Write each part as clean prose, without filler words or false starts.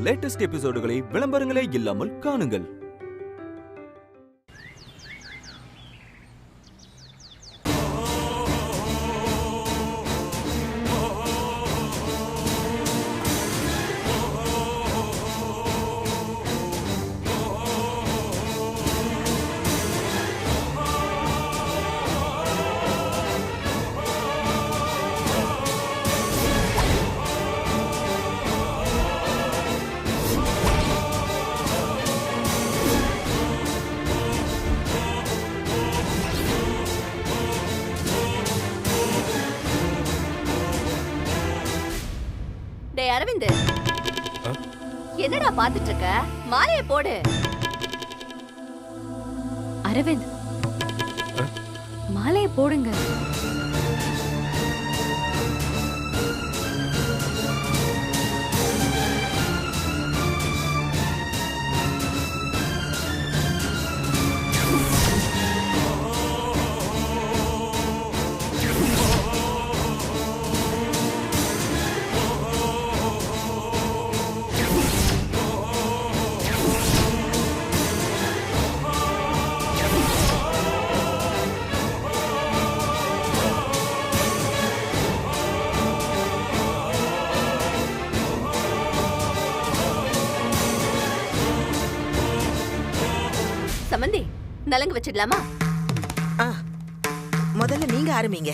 Latest எபிசோடுகளை விளம்பரங்களே இல்லாமல் காணுங்கள். அரவிந்த், என்னடா பாத்துட்டு இருக்க? மாலையை போடு. அரவிந்த், மாலையை போடுங்க. சமந்தி, நலங்கு வச்சிடலாமா? முதல்ல நீங்க ஆரம்பிங்க.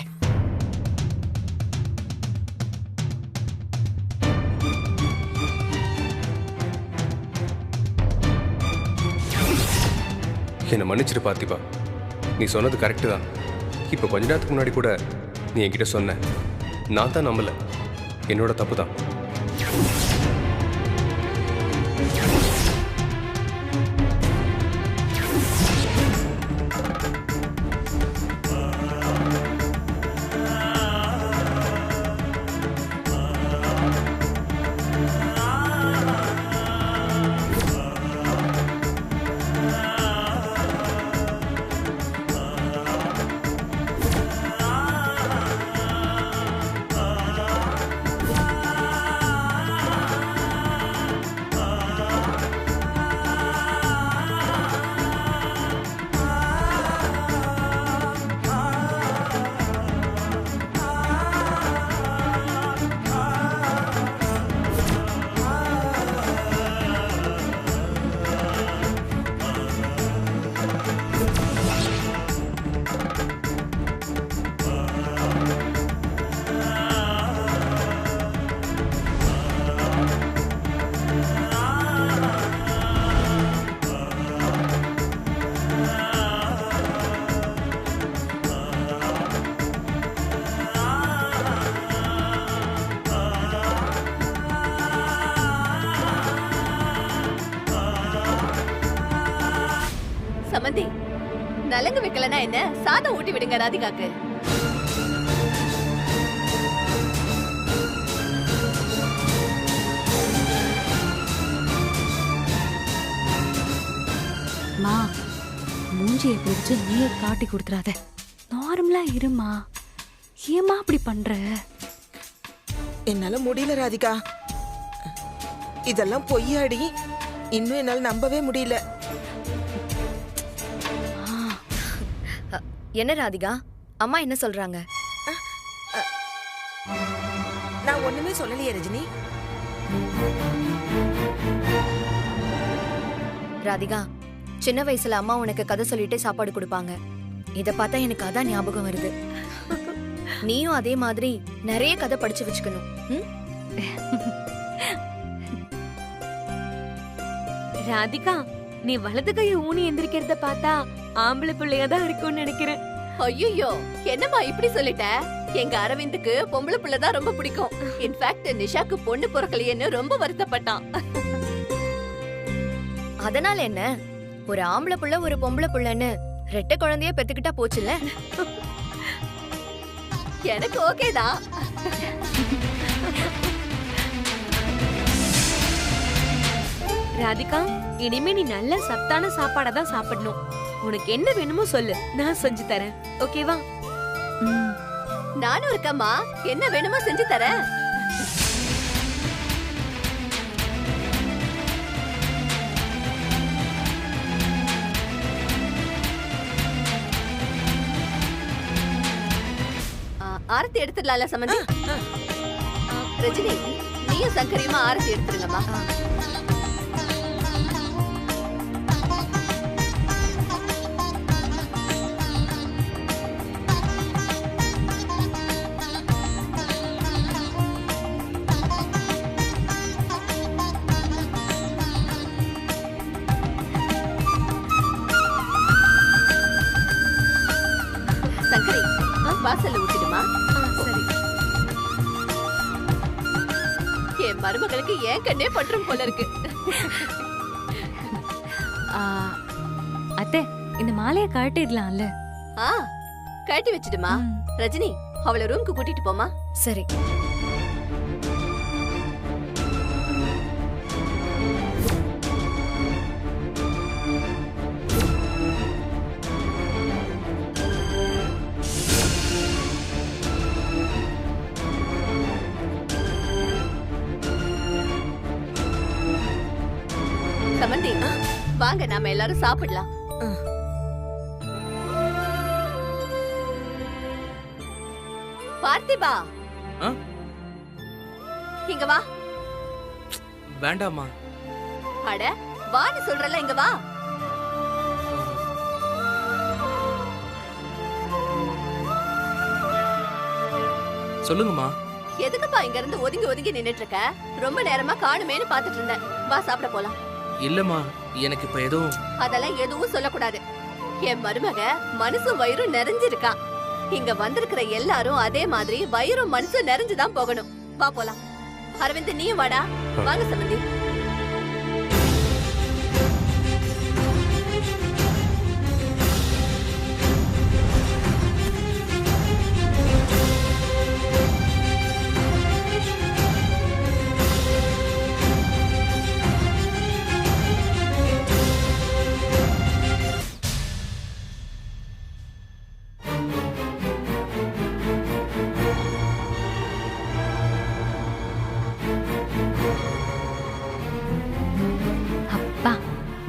என்னை மன்னிச்சிட்டு பார்த்திபா, நீ சொன்னது கரெக்டு தான். இப்போ கொஞ்ச நேரத்துக்கு முன்னாடி கூட நீ என்கிட்ட சொன்ன, நான் தான் நம்பல. என்னோட தப்பு தான். சமந்தி, நலங்கு வைக்கலனா என்ன? சாதம் ஊட்டி விடுங்க ராதிகாக்கு. மா, மூஞ்சியை பிடிச்சு நீய காட்டி கொடுத்துறாத. நார்மலா இருமா. ஏமா அப்படி பண்ற? என்னால முடியல ராதிகா. இதெல்லாம் பொய்யாடி. இன்னும் என்னால நம்பவே முடியல. என்ன ராதிகா, அம்மா என்ன சொல்றாங்க? நான் ஒண்ணுமே சொல்லலையே ரஜினி. ராதிகா, சின்ன வயசுல அம்மா உனக்கு கதை சொல்லிட்டே சாப்பாடு கொடுப்பாங்க. இத பார்த்தா எனக்கு அதான் ஞாபகம் வருது. நீயும் அதே மாதிரி நிறைய கதை படிச்சு வச்சுக்கணும். ராதிகா, நீ வலது கையை ஊனி எந்திரிக்கிறத பார்த்தா ஆம்பளை பிள்ளையாதான் இருக்கும்னு நினைக்கிறேன். ஐயோ, என்னம்மா இப்படி சொல்லிட்ட? எங்க அரவிந்துக்கு பொம்பளை பிள்ளைதான் ரொம்ப பிடிக்கும். இன்ஃபேக்ட் நிஷாக்கு பொண்ணு பிறக்கலையேன்னு ரொம்ப வருத்தப்பட்டான். அதனால என்ன, ஒரு ஆம்பளை புள்ள ஒரு பொம்பளை புள்ளன்னு ரெட்டை குழந்தைய பெத்துக்கிட்டா போச்சுல்ல. எனக்கு ஓகேதான். ராதிகா, இனிமே நீ நல்ல சத்தான சாப்பாடை தான் சாப்பிடணும். உனக்கு என்ன வேணுமோ சொல்லு, நான் செஞ்சு தரேன். ஓகேவா? நானும் இருக்கம்மா, என்ன வேணுமோ செஞ்சு தரேன். ஆரத்தி எடுத்துடலாம்ல சம்பந்தி. ரஜினி, நீயும் சங்கரியுமா ஆரத்தி எடுத்துருங்கம்மா. சங்கரி, வாசல்ல ஊத்திடுமா. சரி. என் மருமகளுக்கு ஏன் கண்ணே பற்றும் போல இருக்கு. அத்தை, இந்த மாலையை கழட்டிடலாம்ல? கட்டி வச்சிடுமா. ரஜினி, அவளை ரூம்க்கு கூட்டிட்டு போமா. சரி. சமந்தி, வாங்க நாம எல்லாரும் சாப்பிடலாம். பார்த்திபா, இங்க வா. வேண்டாமா. அட வான்னு சொல்றல, இங்க வா. சொல்லுங்கம்மா. எதுக்குப்பா இங்க இருந்து ஒதுங்கி ஒதுங்கி நின்னுட்டு இருக்க? ரொம்ப நேரமா காணுமேன்னு பாத்துட்டு இருந்தேன். வா சாப்பிட போலாம். இல்லம்மா, எனக்கு இப்ப எதுவும். அதெல்லாம் எதுவும் சொல்லக்கூடாது. என் மருமக மனசும் வயிறும் நிறைஞ்சிருக்கா. இங்க வந்திருக்கிற எல்லாரும் அதே மாதிரி வயிறும் மனசும் நிறைஞ்சுதான் போகணும். வா போலாம். அரவிந்த், நீயும் வாடா. வாங்க சம்பந்தி.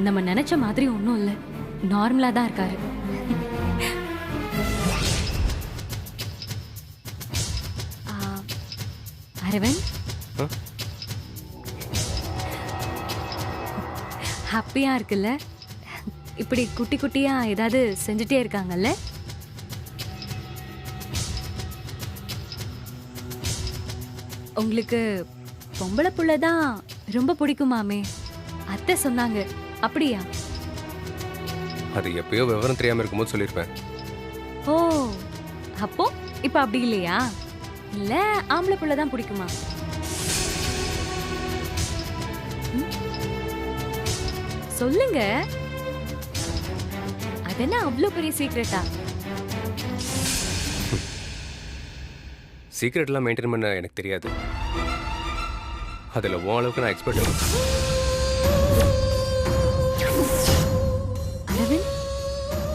நம்ம நினைச்ச மாதிரி ஒண்ணும் இல்ல, நார்மலா தான் இருக்காரு. அரவிந்த், ஹாப்பியா இருக்குல்ல? இப்படி குட்டி குட்டியா ஏதாவது செஞ்சுட்டே இருக்காங்கல்ல? உங்களுக்கு பொம்பளை புள்ளதான் ரொம்ப பிடிக்குமாமே, அத்தை சொன்னாங்க. அப்படியா? அது எப்பயோ விவரம் தெரியாம இருக்கும்போது சொல்லிருப்பேன். ஓ, அப்போ இப்ப அப்படி இல்லையா? இல்ல ஆம்பளை புள்ளதான் பிடிக்குமா? சொல்லுங்க. அது என்ன அவ்வளவு பெரிய சீக்ரெட்டா? சீக்ரெட்லாம் மெயின்டைன் பண்ண எனக்கு தெரியாது. அதுல உன் அளவுக்கு நான் எக்ஸ்பர்ட். அரவிந்த்,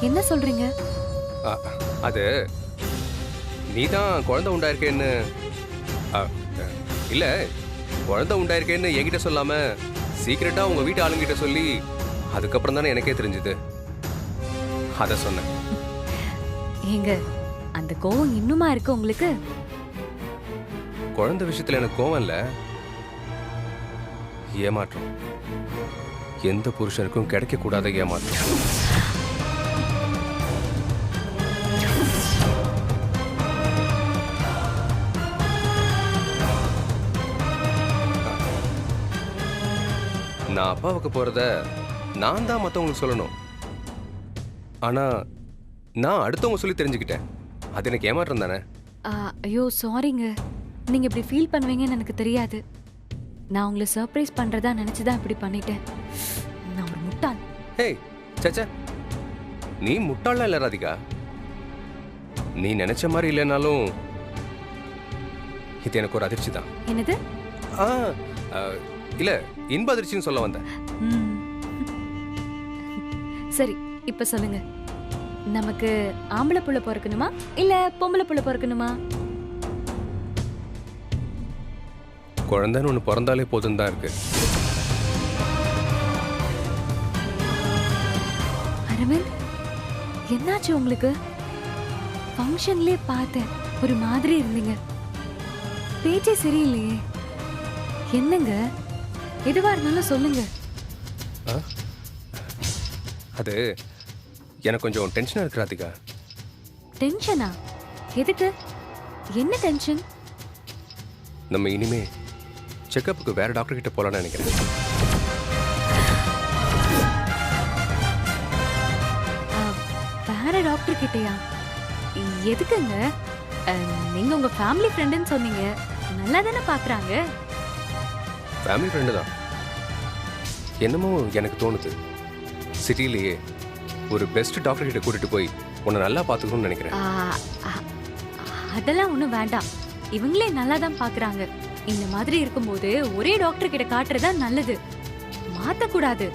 என்ன சொல்றீங்க? அது நீதான் குழந்தை உண்டாயிருக்கேன்னு, இல்ல குழந்தை உண்டாயிருக்கேன்னு என்கிட்ட சொல்லாம சீக்கிரட்டா உங்க வீட்டு ஆளுங்கிட்ட சொல்லி அதுக்கப்புறம் தானே எனக்கே தெரிஞ்சது. அத சொன்னேன். ஏங்க, அந்த கோவம் இன்னுமா இருக்கு உங்களுக்கு? குழந்தை விஷயத்துல எனக்கு கோவம் இல்ல, ஏமாற்றம். எந்த புருஷனுக்கும் கிடைக்க கூடாத ஏமாற்றம். நான் அப்பாவுக்கு போறத நான் தான் மத்தவங்களுக்கு சொல்லணும். ஆனா நான் அடுத்தவங்க சொல்லி தெரிஞ்சுக்கிட்டேன். அது எனக்கு ஏமாற்றம் தானே? ஐயோ சாரிங்க, நீங்க இப்படி ஃபீல் பண்ணுவீங்கன்னு எனக்கு தெரியாது. நான் உங்களை சர்ப்ரைஸ் பண்றதா நினைச்சுதான் இப்படி பண்ணிட்டேன். நான் ஒரு முட்டாள். ஹே சச்சா, நீ முட்டாளா இல்ல ராதிகா. நீ நினைச்ச மாதிரி இல்லைனாலும் இது எனக்கு ஒரு அதிர்ச்சி தான். என்னது? இல்ல, இன்ப அதிர்ச்சின்னு சொல்ல வந்தேன். சரி, இப்ப சொல்லுங்க, நமக்கு ஆம்பளை புள்ள பிறக்கணுமா இல்ல பொம்பளை புள்ள பிறக்கணுமா? குழந்தைன்னு ஒண்ணு பிறந்தாலே போதும் தான் இருக்கு. அரவிந்த், என்னாச்சு உங்களுக்கு? ஃபங்க்ஷன்லயே பார்த்தேன், ஒரு மாதிரி இருந்தீங்க. பேச்சே சரியில்லையே. என்னங்க? எதுவா இருந்தாலும் சொல்லுங்க. அது எனக்கு கொஞ்சம் டென்ஷனாக இருக்கு ராதிகா. டென்ஷனா? எதுக்கு? என்ன டென்ஷன்? நம்ம இனிமே செக்கப்புக்கு வேற டாக்டர் கிட்ட போகலான்னு நினைக்கிறேன். வேற டாக்டர் கிட்டயா? எதுக்குங்க? நீங்க உங்க ஃபேமிலி ஃப்ரெண்டுன்னு சொன்னீங்க. நல்லா தானே பாக்குறாங்க. ஃபேமிலி ஃப்ரெண்டு தான். என்னமோ எனக்கு தோணுது, சிட்டிலேயே ஒரு பெஸ்ட் டாக்டர் கிட்ட கூட்டிட்டு போய் உன்னை நல்லா பார்த்துக்கணும்னு நினைக்கிறேன். அதெல்லாம் ஒன்றும் வேண்டாம். இவங்களே நல்லா தான் பாக்குறாங்க. இந்த மாதிரி இருக்கும்போது ஒரே டாக்டர் கிட்ட காட்டுறதா நல்லது. மாத்தக்கூடாது.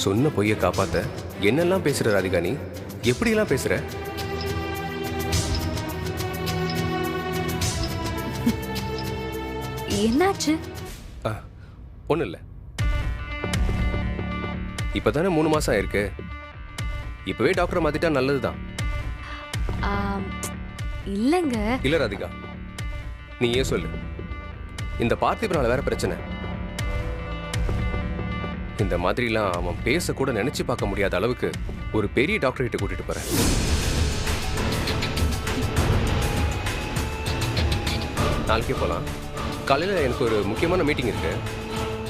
சொன்ன பொய்யை காப்பாத்த என்னெல்லாம் பேசுற ராதிகா? நீ எப்படியெல்லாம் பேசுற? என்னாச்சு? ஒன்றும் இல்லை. இப்போதானே 3 மாசம் ஆயிருக்கு. இப்பவே டாக்டரை மாத்திட்டா நல்லதுதான். இல்லங்க. இல்ல ராதிகா, நீ ஏன் சொல்லு. இந்த பார்த்திபனால வேற பிரச்சனை. இந்த மாதிரிலாம் அவன் பேச கூட நினைச்சு பார்க்க முடியாத அளவுக்கு ஒரு பெரிய டாக்டர் கிட்ட கூட்டிட்டு போறேன். நாளைக்கே போலாம். காலையில எனக்கு ஒரு முக்கியமான மீட்டிங் இருக்கு.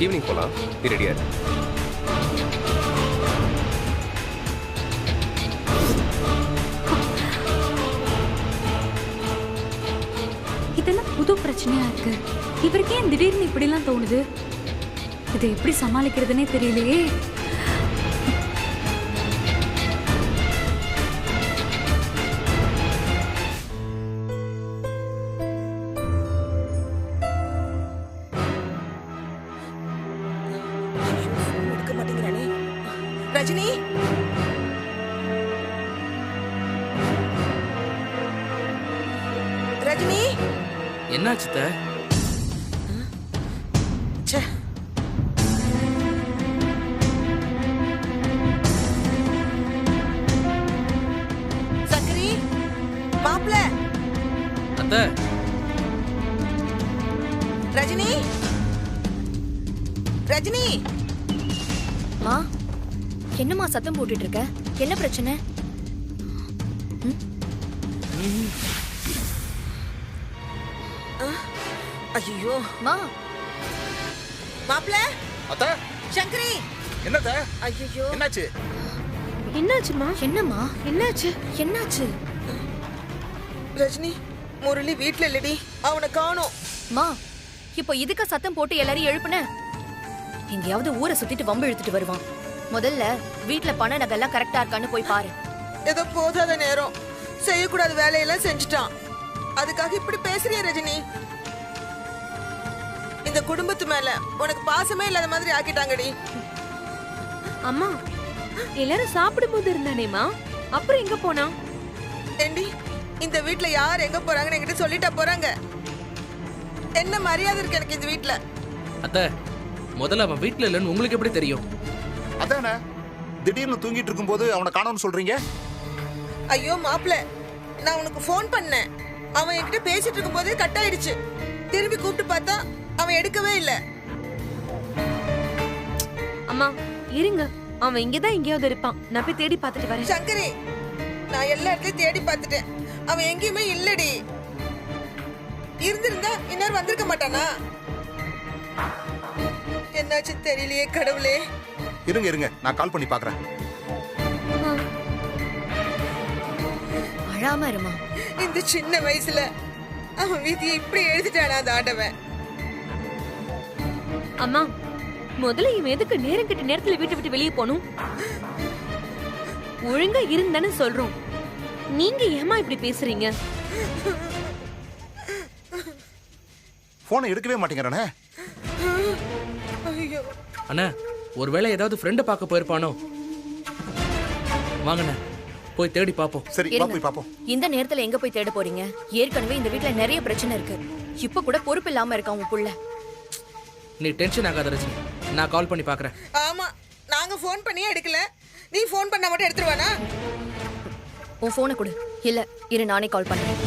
ஈவினிங் போலாம். நீ ரெடியா இரு. இதெல்லாம் புது பிரச்சனையா இருக்கு. இவருக்கே திடீர்னு இப்படி எல்லாம் தோணுது. இதை எப்படி சமாளிக்கிறதுனே தெரியலையே. எடுக்க மாட்டேங்கிறானே. ரஜினி, ரஜினி. என்னாச்சு அத்தை? ச்சே. சங்கரி, மாப்பிள்ள. அத்தை, ரஜினி, ரஜினி. மா, என்னம்மா சத்தம் போட்டுட்டு இருக்க? என்ன பிரச்சனை? ஐயோ, மா, மாப்பிள்ள. அத்தை, சங்கரி. என்னத்த? ஐயோ, என்னாச்சு? என்னாச்சுமா? என்னம்மா? என்னாச்சு? என்னாச்சு? ரஜினி, முரளி வீட்ல இல்லடி. அவனை காணோம். மா, இப்போ இதுக்கு சத்தம் போட்டு எல்லாரையும் எழுப்புன? எங்கேயாவது ஊரை சுத்திட்டு வம்பு இழுத்துட்டு வருவான். முதல்ல வீட்ல பண நகைலாம் கரெக்டா இருக்கான்னு போய் பாரு. ஏதோ போதாத நேரம் செய்யக்கூடாத வேலையெல்லாம் செஞ்சுட்டான். அதுக்காக இப்படி பேசுறிய ரஜினி? இந்த குடும்பத்து மேல உனக்கு பாசமே இல்லாத மாதிரி ஆக்கிட்டாங்கடி. அம்மா, எல்லாரும் சாப்பிடும் போது இருந்தானேமா, அப்புறம் எங்க போனா? ஏண்டி, இந்த வீட்ல யார் எங்க போறாங்கன்னு என்கிட்ட சொல்லிட்டா போறாங்க? என்ன மரியாதை இருக்கு எனக்கு இந்த வீட்ல? அத்தை, முதல்ல அவன் வீட்ல இல்லைன்னு உங்களுக்கு எப்படி தெரியும்? அதானே திடீர்னு தூங்கிட்டு இருக்கும்போது அவனை காணோம்னு சொல்றீங்க? ஐயோ மாப்பிள்ள, நான் உனக்கு ஃபோன் பண்ணேன். அவன் என்கிட்ட பேசிட்டு இருக்கும்போது கட் ஆயிடுச்சு. திரும்பி கூப்பிட்டு பார்த்தா அவன் எடுக்கவே இல்ல. அம்மா இருங்க, அவன் இங்கதான் எங்கேயாவது இருப்பான். நான் போய் தேடி பார்த்துட்டு வரேன். சங்கரி, நான் எல்லா இடத்துலயும் தேடி பார்த்துட்டேன். அவன் எங்கேயுமே இல்லடி. இருந்திருந்தா இன்னொரு வந்திருக்க மாட்டானா? என்னாச்சு தெரியலையே கடவுளே. இருங்க இருங்க, நான் கால் பண்ணி பாக்குறேன். அழாம இருமா. இந்த சின்ன வயசுல அவன் வீதியை இப்படி எழுதிட்டானா அந்த ஆண்டவன்? அம்மா, முதல்ல இவன் எதுக்கு நேரம் கெட்ட நேரத்துல வீட்டை விட்டு வெளியே போகணும்? ஒழுங்கா இருந்தானே சொல்றோம். நீங்க ஏமா இப்படி பேசுறீங்க? போனை எடுக்கவே மாட்டேங்கிறானே. ஐயோ, அண்ணா, ஒருவேளை ஏதாவது ஃப்ரெண்டை பார்க்க போயிருப்பானோ? வாங்கண்ணே, போய் தேடி பார்ப்போம். சரி, வா இருங்க. போய் பாப்போம். இந்த நேரத்துல எங்க போய் தேட போறீங்க? ஏற்கனவே இந்த வீட்ல நிறைய பிரச்சனை இருக்கு. இப்ப கூட பொறுப்பு இல்லாம இருக்கான் உன் புள்ள. நீ டென்ஷன் ஆகாத ரஜினி, நான் கால் பண்ணி பார்க்கறேன். ஆமா, நாங்க ஃபோன் பண்ணியே எடுக்கல. நீ ஃபோன் பண்ணா மட்டும் எடுத்துருவானா? உன் போனை கொடு. இல்ல இரு, நானே கால் பண்றேன்.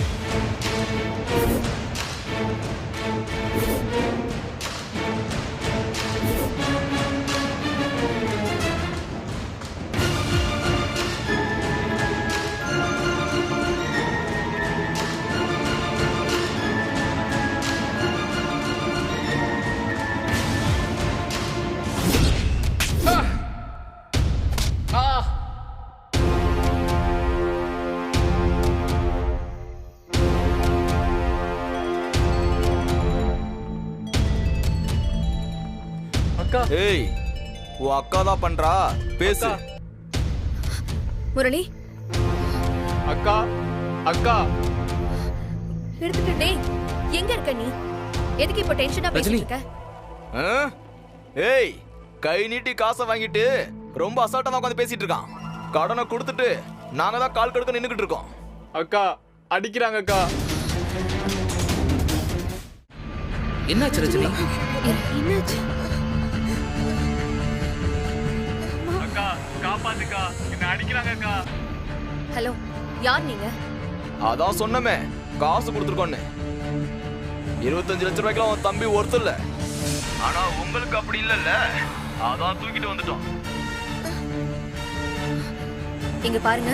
ஏய், உன் அக்கா தான் பண்றா, பேசு. முரளி, அக்கா அக்கா எடுத்துட்டு டேய், எங்க இருக்க நீ? எதுக்கு இப்ப டென்ஷனா பேசிட்டு இருக்க? ஏய், கை நீட்டி காசை வாங்கிட்டு ரொம்ப அசால்ட்டா தான் உட்காந்து பேசிட்டு இருக்கான். கடனை கொடுத்துட்டு நாங்க தான் கால் கடுக்க நின்னுகிட்டு இருக்கோம். அக்கா அடிக்கிறாங்க அக்கா. என்னாச்சு ரஜினி? என்னாச்சு? அக்கா காப்பாத்துக்கா, என்ன அடிக்கிறாங்க அக்கா. ஹலோ, யார் நீங்க? அதான் சொன்னமே, காசு கொடுத்துருக்கோன்னு. 25 லட்சம் ரூபாய்க்கு அவன் தம்பி ஒருத்தர் இல்ல. ஆனா உங்களுக்கு அப்படி இல்லல்ல, அதான் தூக்கிட்டு வந்துட்டோம். இங்க பாருங்க,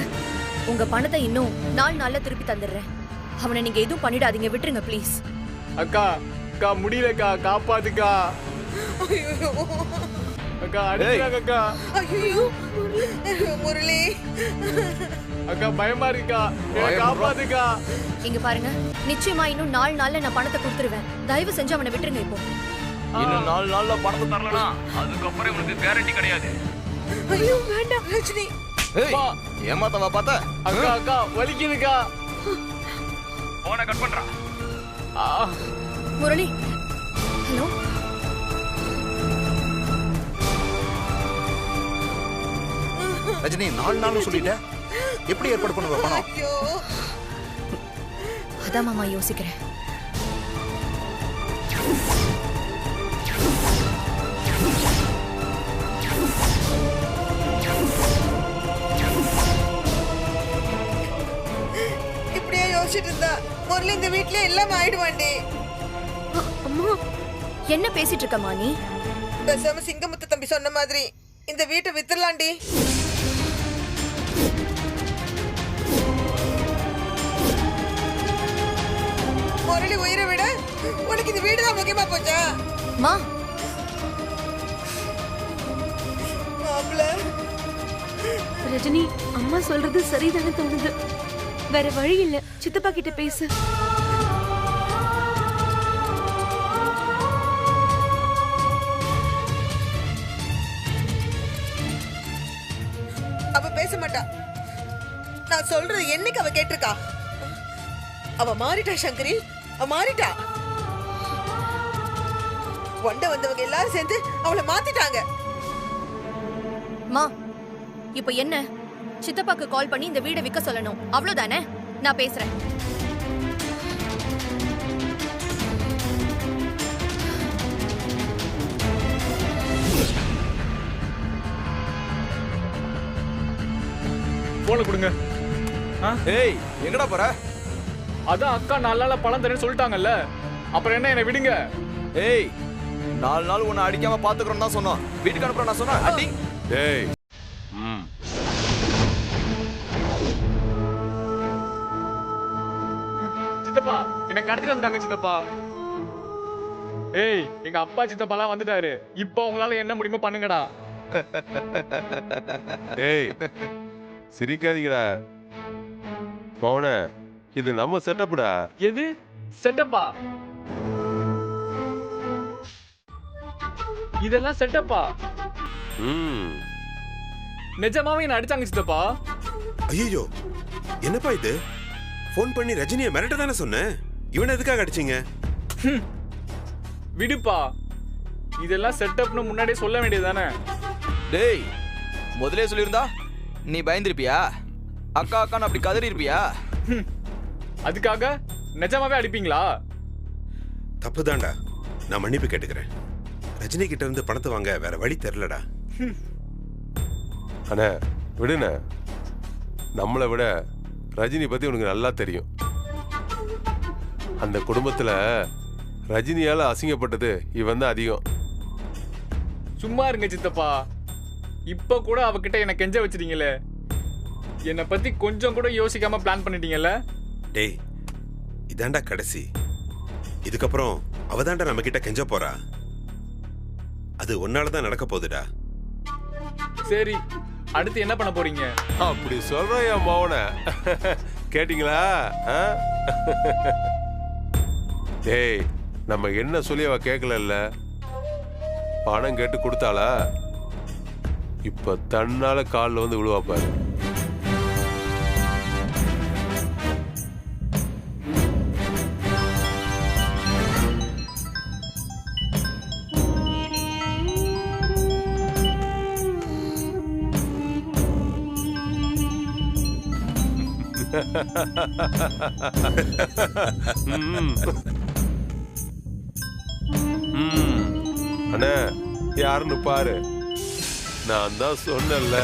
உங்க பணத்தை இன்னும் 4 நாள்ல திருப்பி தந்துடுறேன். அவனை நீங்க எதுவும் பண்ணிடாதீங்க, விட்டுருங்க ப்ளீஸ். அக்கா அக்கா முடியலக்கா, காப்பாத்துக்கா. அக்கா அடிக்கிறாங்க அக்கா. ஐயோ முரளி, அக்கா பயமா இருக்கா, காப்பாத்துக்கா. இங்க பாருங்க, நிச்சயமா இன்னும் 4 நாள்ல நான் பணத்தை கொடுத்துருவேன். தயவு செஞ்சு அவனை விட்டுருங்க இப்போ. இன்னும் 4 நாள்ல பணத்தை தரலனா அதுக்கப்புறம் உனக்கு கேரண்டி கிடையாது. ஐயோ வேண்டாம் ரஜினி. ஏய், ஏமாத்தவா பார்த்த? அக்கா அக்கா வலிக்குதுக்கா. போனை கட் பண்றா. முரளி, ஹலோ. ரஜினி 4 நாள் சொல்லிட்ட, எப்படி ஏற்பாடு பண்ணுவ பணம்? ஐயோ, அதான் மாமா யோசிக்கிறேன். இப்படியே யோசிச்சுட்டு இருந்தா முரளி இந்த வீட்லயே எல்லாம் ஆயிடுவாண்டி. அம்மா, என்ன பேசிட்டு இருக்கமா நீ? பேசாம சிங்கமுத்து தம்பி சொன்ன மாதிரி இந்த வீட்டை வித்துடலாண்டி. முரளி உயிரை விட உனக்கு இந்த வீடு தான் முக்கியமா போச்சா? மா, மாப்ள, ரஜினி, அம்மா சொல்றது சரிதானே தோணுது. வேற வழி இல்ல, சித்தப்பா கிட்ட பேசு. அவ பேச மாட்டா. நான் சொல்றது என்னைக்கு அவ கேட்டிருக்கா? அவ மாறிட்டா சங்கரி, அவ மாறிட்டா. வண்ட வந்தவங்க எல்லாரும் சேர்ந்து அவளை மாத்திட்டாங்க. மா, இப்போ என்ன? சித்தப்பாக்கு கால் பண்ணி இந்த வீடை விற்க சொல்லணும், அவ்வளவுதானே? நான் பேசுறேன். போன கொடுங்க. ஏய், எங்கடா போற? அதான் அக்கா 4 நாள்ல பணம் தரேன்னு சொல்லிட்டாங்கல்ல, அப்புறம் என்ன, என்ன விடுங்க. ஏய், 4 நாள் உன்னை அடிக்காம பாத்துக்கிறோம் தான் சொன்னோம். வீட்டுக்கு அனுப்புறேன் நான் சொன்னேன். அடி. டேய், சித்தப்பா என்ன கடத்திட்டு வந்தாங்க சித்தப்பா. ஏய், எங்க அப்பா சித்தப்பாலாம் வந்துட்டாரு. இப்போ உங்களால என்ன முடியுமோ பண்ணுங்கடா. டேய் சிரிக்காதீங்கடா. பவுன, இது நம்ம செட்டப்டா. எது செட்டப்பா? இதெல்லாம் செட்டப்பா? நிஜமாவே என்ன அடிச்சாங்க சித்தப்பா. ஐயோ, என்னப்பா இது? போன் பண்ணி ரஜினியை மிரட்ட தானே சொன்னேன். இவனை எதுக்காக அடிச்சீங்க? விடுப்பா, இதெல்லாம் செட்டப்னு முன்னாடியே சொல்ல வேண்டியதானே? டேய், முதலே சொல்லியிருந்தா நீ பயந்துருப்பியா? அக்கா அக்கான்னு அப்படி கதறி இருப்பியா? அதுக்காக நிஜமாவே அடிப்பீங்களா? தப்புதான்டா, நான் மன்னிப்பு கேட்டுக்கிறேன். ரஜினி கிட்ட இருந்து பணத்தை வாங்க வேற வழி தெரியலடா. அண்ணா விடுண்ண, நம்மளை விட ரஜினி பத்தி உனக்கு நல்லா தெரியும். அந்த குடும்பத்துல ரஜினியால அசிங்கப்பட்டது இவன் தான் அதிகம். சும்மா இருங்க சித்தப்பா. இப்ப கூட அவகிட்ட என்ன கெஞ்ச வச்சிட்டீங்களே. என்னை பத்தி கொஞ்சம் கூட யோசிக்காம பிளான் பண்ணிட்டீங்கல்ல. டேய், இதாண்டா கடைசி. இதுக்கப்புறம் அவதாண்டா நம்ம கிட்ட கெஞ்ச போறா. அது ஒன்னாலதான் நடக்க போகுதுடா. சரி, அடுத்து என்ன பண்ண போறீங்க? அப்படி சொல்ற என் மௌன கேட்டீங்களா? டேய், நம்ம என்ன சொல்லி அவ கேட்கல. பணம் கேட்டு கொடுத்தாளா? இப்ப தன்னால காலில் வந்து விழுவா பாரு. அண்ணா, யாருன்னு பாரு. நான் தான் சொன்னேன்ல.